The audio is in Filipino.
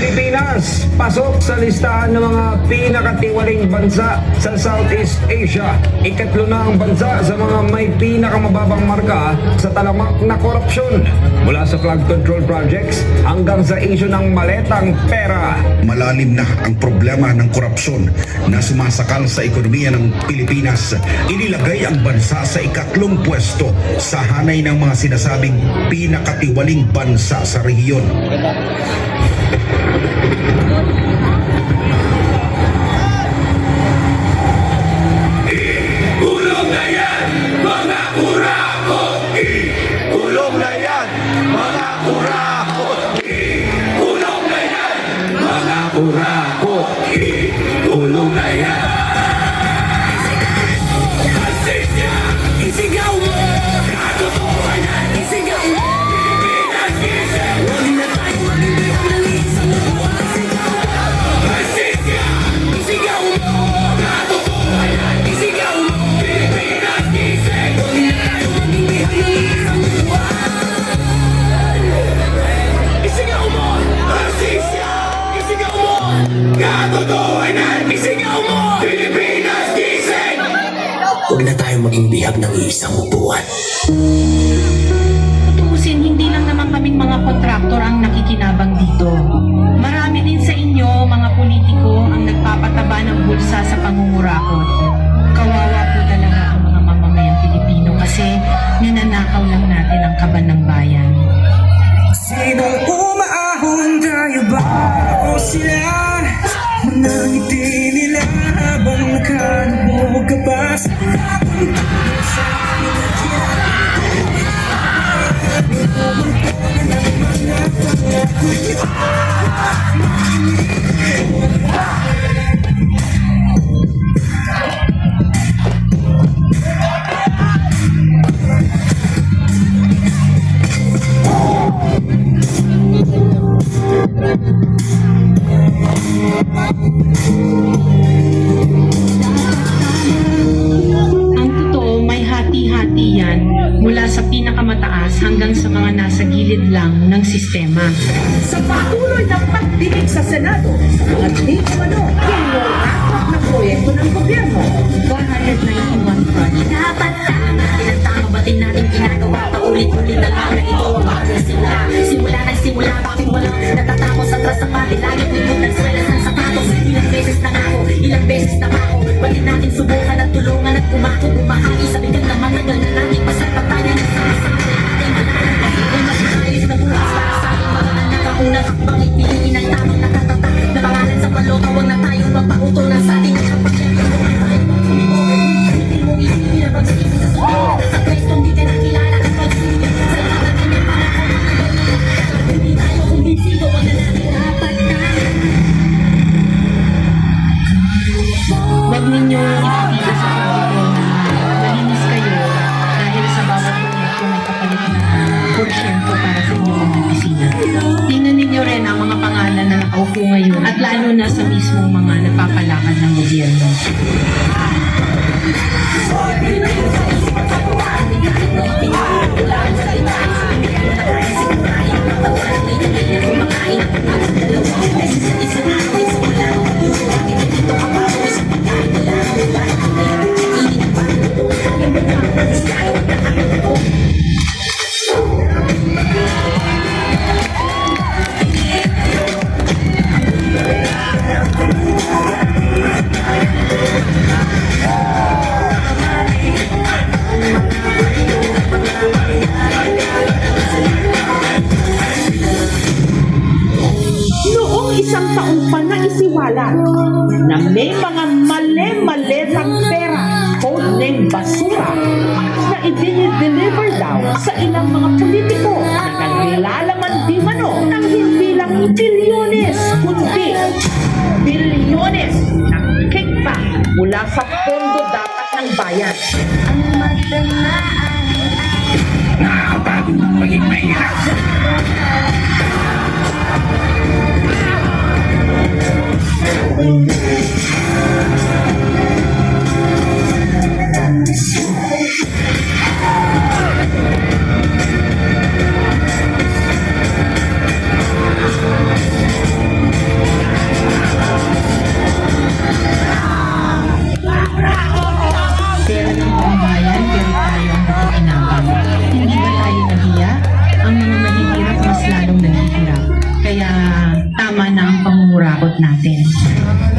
Pilipinas, pasok sa listahan ng mga pinakatiwaling bansa sa Southeast Asia. Ikatlo na ang bansa sa mga may pinakamababang marka sa talamak na korupsyon. Mula sa flood control projects hanggang sa isyu ng maletang pera. Malalim na ang problema ng korupsyon na sumasakal sa ekonomiya ng Pilipinas. Inilagay ang bansa sa ikatlong pwesto sa hanay ng mga sinasabing pinakatiwaling bansa sa rehiyon. Kulong na yan, mga kurakot! Kulong na yan, mga kurakot! Kulong na yan, mga kurakot! Kulong na yan! Isigaw mo! Katotohanan! Isigaw mo! Pilipinas gising! Huwag na tayo magbibigyan ng isang buwan! Isigaw mo! Katotohanan! Isigaw mo! Pilipinas gising! Huwag na tayo magbibigyan ng isang buwan! Isigaw mo! Rasisya! Isigaw mo! Katotohanan! Isigaw mo! Pilipinas gising! Huwag na tayo maging bihag ng isang upuan. Tutuusin, hindi lang naman kaming mga kontraktor ang nakikinabang dito. Marami din sa inyo, mga politiko, ang nagpapataba ng bulsa sa pangungurakot. Kawawa po talaga ang mga mamamayang Pilipino kasi ninanakaw lang natin ang kaban ng bayan. Sinong umaahon, tayo ba o sila? Mga ngiti nila habang nakalubog ka pa sa Ang totoo, may hati-hati yan mula sa pinakamataas hanggang sa mga nasa gilid lang ng sistema. Sa patuloy na pagdinig sa Senado sa mga di umano kinurakot na proyekto ng gobyerno. 191 projects. Dapat tama, tinatama batin natin ginagawa paulit-ulit na lang na ito ang bakit sila. Simula, bakit walang natatapos sa atras sa pati. Lagi tunog ng swelas ng sapatos. Ilang beses na ako, ilang beses na ako. Pati natin subukan at tulungan at umakot. Umahagi sa bigat na matagal na natin pasagpatayan na sama-sama natin mananalig. Ay mas maayos na bukas para sa ating mga anak. Ang unang hakbang ipiliin ang tamang nakatatak na pangalan sa paloka. Huwag na tayong magpautol na sa ating kapatid. Sa pwesto hindi ka nakilala at pagsilip sa lahat natin may panahon matagal na matagal. Hindi tayo kumbinsido, wag na natin dapat Huwag ninyong ipakita sa publiko na malinis kayo dahil sa bawat proyekto may kapalit na porsyento para sa inyong mga opisina. Tingnan ninyo rin ang mga pangalan na nakaupo ngayon at lalo na sa mismong mga napapalakad ng gobyerno. Noong isang taong pa na isiwalat na may mga mali-maletang pera, codename basura, na i-deliver daw sa ilang mga politiko na naglalaman di mano ng hindi lang bilyones, kundi bilyones ng kickback mula sa pondo dapat ng bayan. Nakakapagod maging mahirap. natin.